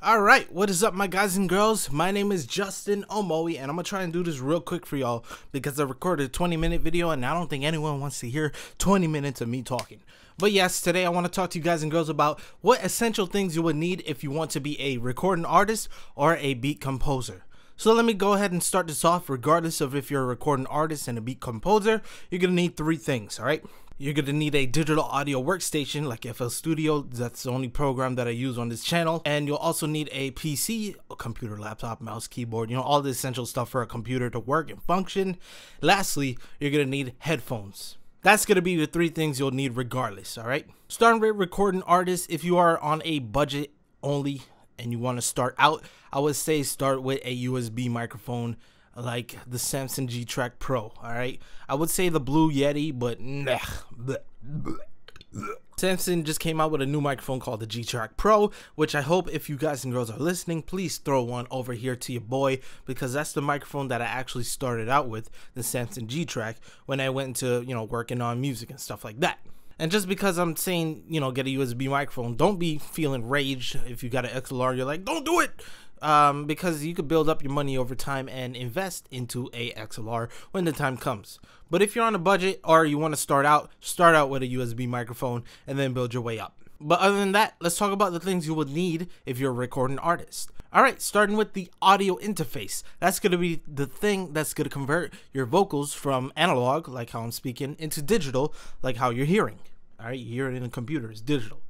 Alright, what is up my guys and girls? My name is Justin Omoi and I'm gonna try and do this real quick for y'all because I recorded a 20-minute video and I don't think anyone wants to hear 20 minutes of me talking. But yes, today I want to talk to you guys and girls about what essential things you would need if you want to be a recording artist or a beat composer. So let me go ahead and start this off. Regardless of if you're a recording artist and a beat composer, you're gonna need three things, alright? You're going to need a digital audio workstation like FL Studio. That's the only program that I use on this channel. And you'll also need a PC, a computer, laptop, mouse, keyboard, all the essential stuff for a computer to work and function. Lastly, you're going to need headphones. That's going to be the three things you'll need regardless, all right? Starting with recording artists, if you are on a budget only and you want to start out, I would say start with a USB microphone like the Samsung G-Track Pro, alright? I would say the Blue Yeti, but nah. Samsung just came out with a new microphone called the G-Track Pro, which I hope if you guys and girls are listening, please throw one over here to your boy, because that's the microphone that I actually started out with, the Samsung G-Track, when I went into, working on music and stuff like that. And just because I'm saying, get a USB microphone, don't be feeling rage if you got an XLR, you're like, don't do it! Because you could build up your money over time and invest into a XLR when the time comes. But if you're on a budget or you want to start out with a USB microphone and then build your way up. But other than that, let's talk about the things you would need if you're a recording artist. Alright, starting with the audio interface. That's going to be the thing that's going to convert your vocals from analog, like how I'm speaking, into digital, like how you're hearing. Alright, you hear it in a computer, it's digital.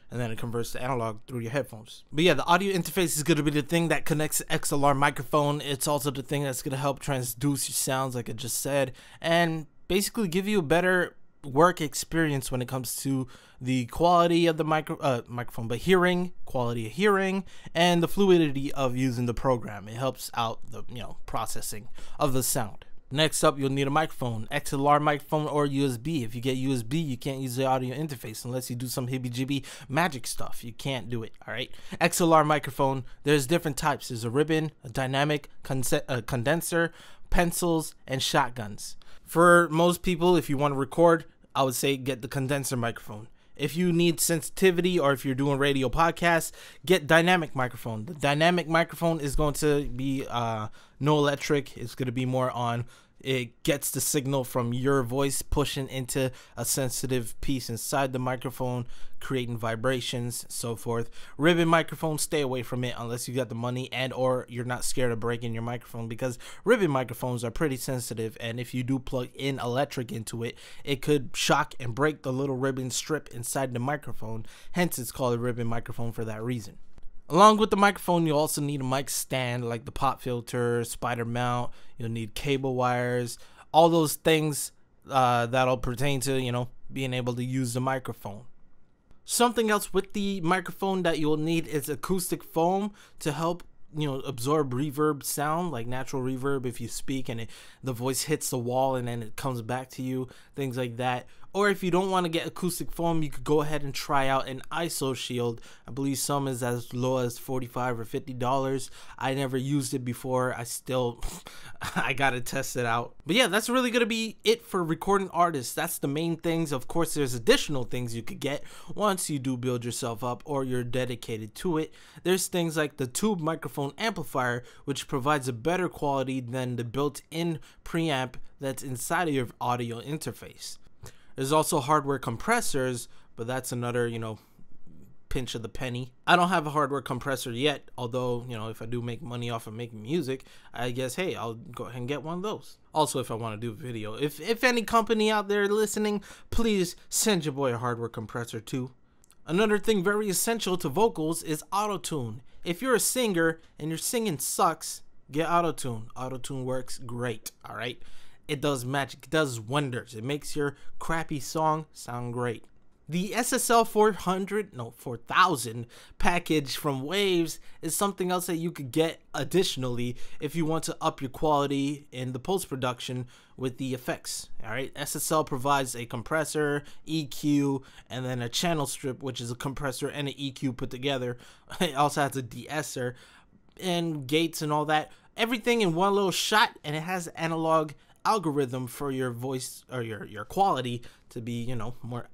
And then it converts to analog through your headphones. But yeah, the audio interface is going to be the thing that connects the XLR microphone. It's also the thing that's going to help transduce your sounds, like I just said, and basically give you a better work experience when it comes to the quality of the microphone, but quality of hearing, and the fluidity of using the program. It helps out the processing of the sound. Next up, you'll need a microphone, XLR microphone or USB. If you get USB, you can't use the audio interface unless you do some hibby-jibby magic stuff. You can't do it, all right? XLR microphone, there's different types. There's a ribbon, a dynamic, condenser, pencils, and shotguns. For most people, if you want to record, I would say get the condenser microphone. If you need sensitivity or if you're doing radio podcasts, get dynamic microphone. The dynamic microphone is going to be no electric. It's going to be more on, it gets the signal from your voice pushing into a sensitive piece inside the microphone, creating vibrations, so forth. Ribbon microphone, stay away from it unless you got the money and or you're not scared of breaking your microphone, because ribbon microphones are pretty sensitive, and if you do plug in electric into it, it could shock and break the little ribbon strip inside the microphone. Hence it's called a ribbon microphone for that reason. Along with the microphone, you also need a mic stand like the pop filter, spider mount. You'll need cable wires, all those things that'll pertain to, being able to use the microphone. Something else with the microphone that you'll need is acoustic foam to help absorb reverb sound, like natural reverb if you speak and the voice hits the wall and then it comes back to you, things like that. Or if you don't want to get acoustic foam, you could go ahead and try out an ISO shield. I believe some is as low as $45 or $50. I never used it before. I gotta test it out. But yeah, that's really gonna be it for recording artists. That's the main things. Of course, there's additional things you could get once you do build yourself up or you're dedicated to it. There's things like the tube microphone amplifier, which provides a better quality than the built-in preamp that's inside of your audio interface. There's also hardware compressors, but that's another, pinch of the penny. I don't have a hardware compressor yet, although, if I do make money off of making music, I guess, hey, I'll go ahead and get one of those. Also, if I want to do a video. If any company out there listening, please send your boy a hardware compressor too. Another thing very essential to vocals is auto-tune. If you're a singer and your singing sucks, get auto-tune. Auto-tune works great, all right? It does magic, it does wonders. It makes your crappy song sound great. The SSL 4000 package from Waves is something else that you could get additionally if you want to up your quality in the post-production with the effects. Alright, SSL provides a compressor, EQ, and then a channel strip, which is a compressor and an EQ put together. It also has a de-esser and gates and all that. Everything in one little shot, and it has analog algorithm for your voice or your quality to be more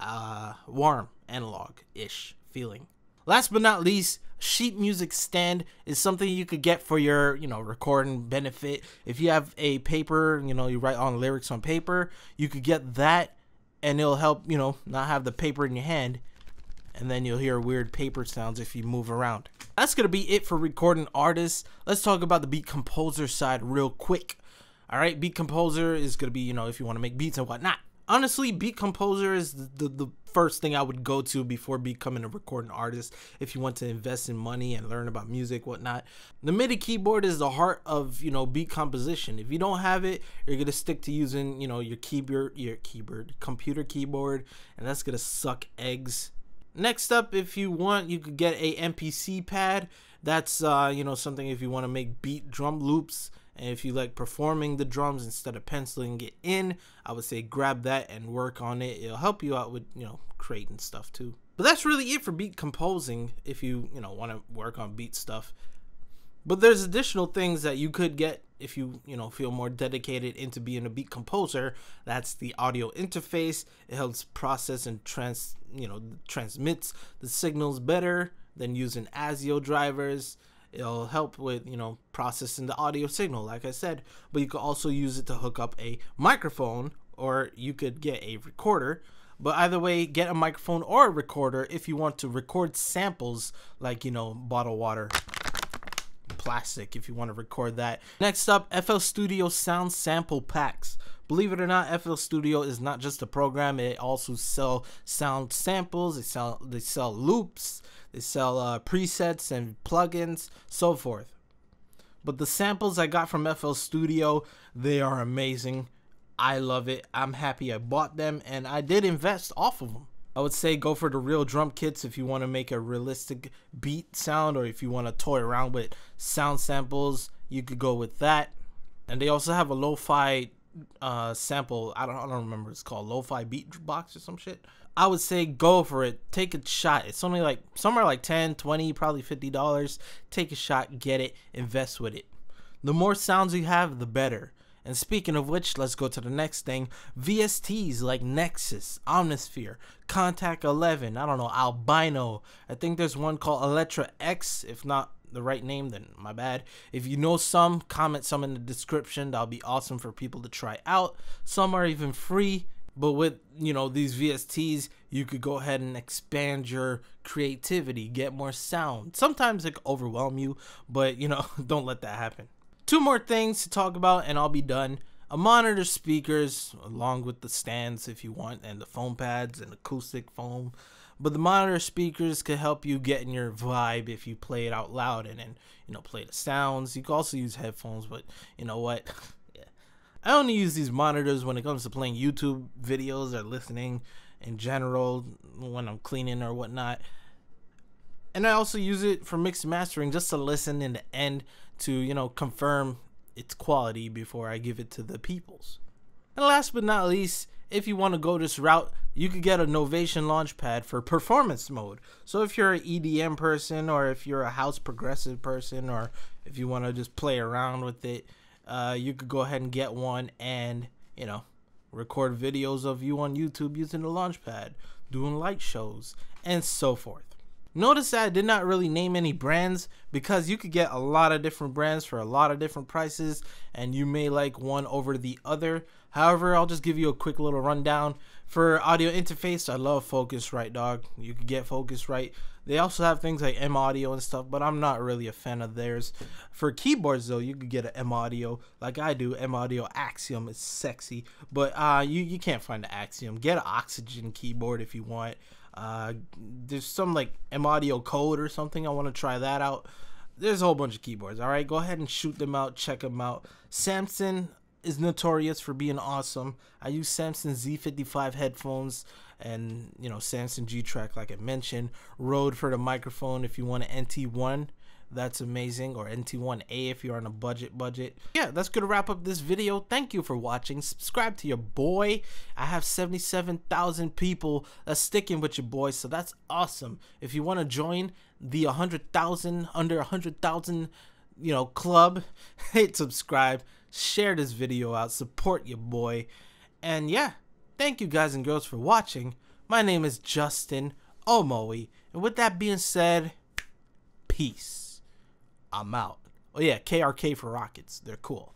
warm, analog-ish feeling. Last but not least, sheet music stand is something you could get for your, recording benefit. If you have a paper, you write on lyrics on paper, you could get that, and it'll help, not have the paper in your hand, and then you'll hear weird paper sounds if you move around. That's gonna be it for recording artists. Let's talk about the beat composer side real quick. All right, beat composer is gonna be, if you want to make beats and whatnot. Honestly, beat composer is the first thing I would go to before becoming a recording artist. If you want to invest in money and learn about music, whatnot, the MIDI keyboard is the heart of beat composition. If you don't have it, you're gonna stick to using your computer keyboard, and that's gonna suck eggs. Next up, if you want, you could get a MPC pad. That's something if you want to make beat drum loops. And if you like performing the drums instead of penciling it in, I would say grab that and work on it. It'll help you out with, creating stuff too. But that's really it for beat composing if you, want to work on beat stuff. But there's additional things that you could get if you, feel more dedicated into being a beat composer. That's the audio interface. It helps process and transmits the signals better than using ASIO drivers. It'll help with, processing the audio signal, like I said, but you could also use it to hook up a microphone, or you could get a recorder. But either way, get a microphone or a recorder if you want to record samples like, bottled water, plastic, if you want to record that. Next up, FL Studio sound sample packs. Believe it or not, FL Studio is not just a program. It also sells sound samples. They sell loops. They sell presets and plugins, so forth. But the samples I got from FL Studio, they are amazing. I love it. I'm happy I bought them, and I did invest off of them. I would say go for the real drum kits if you want to make a realistic beat sound, or if you want to toy around with sound samples, you could go with that. And they also have a lo-fi sample. I don't remember what it's called, lo-fi beat box or some shit. I would say go for it. Take a shot. It's only like somewhere like 10, 20, probably $50. Take a shot, get it, invest with it. The more sounds you have, the better. And speaking of which, let's go to the next thing. VSTs like Nexus, Omnisphere, Contact 11, I don't know, Albino. I think there's one called Electra X. If not the right name, then my bad. If you know some, comment some in the description. That'll be awesome for people to try out. Some are even free. But with, these VSTs, you could go ahead and expand your creativity, get more sound. Sometimes it can overwhelm you, but, don't let that happen. Two more things to talk about and I'll be done. A monitor, speakers, along with the stands if you want, and the foam pads and acoustic foam. But the monitor speakers could help you get in your vibe if you play it out loud and then, play the sounds. You can also use headphones, but you know what? I only use these monitors when it comes to playing YouTube videos or listening in general when I'm cleaning or whatnot. And I also use it for mix and mastering, just to listen in the end to, confirm its quality before I give it to the peoples. And last but not least, if you want to go this route, you could get a Novation Launchpad for performance mode. So if you're an EDM person, or if you're a house progressive person, or if you want to just play around with it, you could go ahead and get one and, record videos of you on YouTube using the Launchpad, doing light shows, and so forth. Notice that I did not really name any brands because you could get a lot of different brands for a lot of different prices, and you may like one over the other. However, I'll just give you a quick little rundown. For audio interface, I love Focusrite, dog. You could get Focusrite. They also have things like M Audio and stuff, but I'm not really a fan of theirs. For keyboards, though, you could get an M Audio, like I do. M Audio Axiom is sexy, but you can't find the Axiom. Get an Oxygen keyboard if you want. There's some like M Audio Code or something. I want to try that out. There's a whole bunch of keyboards. All right, go ahead and shoot them out, check them out. Samson is notorious for being awesome. I use Samson Z55 headphones, and Samson G-Track, like I mentioned. Rode for the microphone if you want an NT1. That's amazing. Or NT1A if you're on a budget. Yeah, that's gonna wrap up this video. Thank you for watching. Subscribe to your boy. I have 77,000 people that's sticking with your boy, so that's awesome. If you want to join the 100,000 under 100,000 club, hit subscribe, share this video out, support your boy. And yeah, thank you guys and girls for watching. My name is Justin Omoi, And with that being said, peace. I'm out. Oh yeah, KRK for Rockets. They're cool.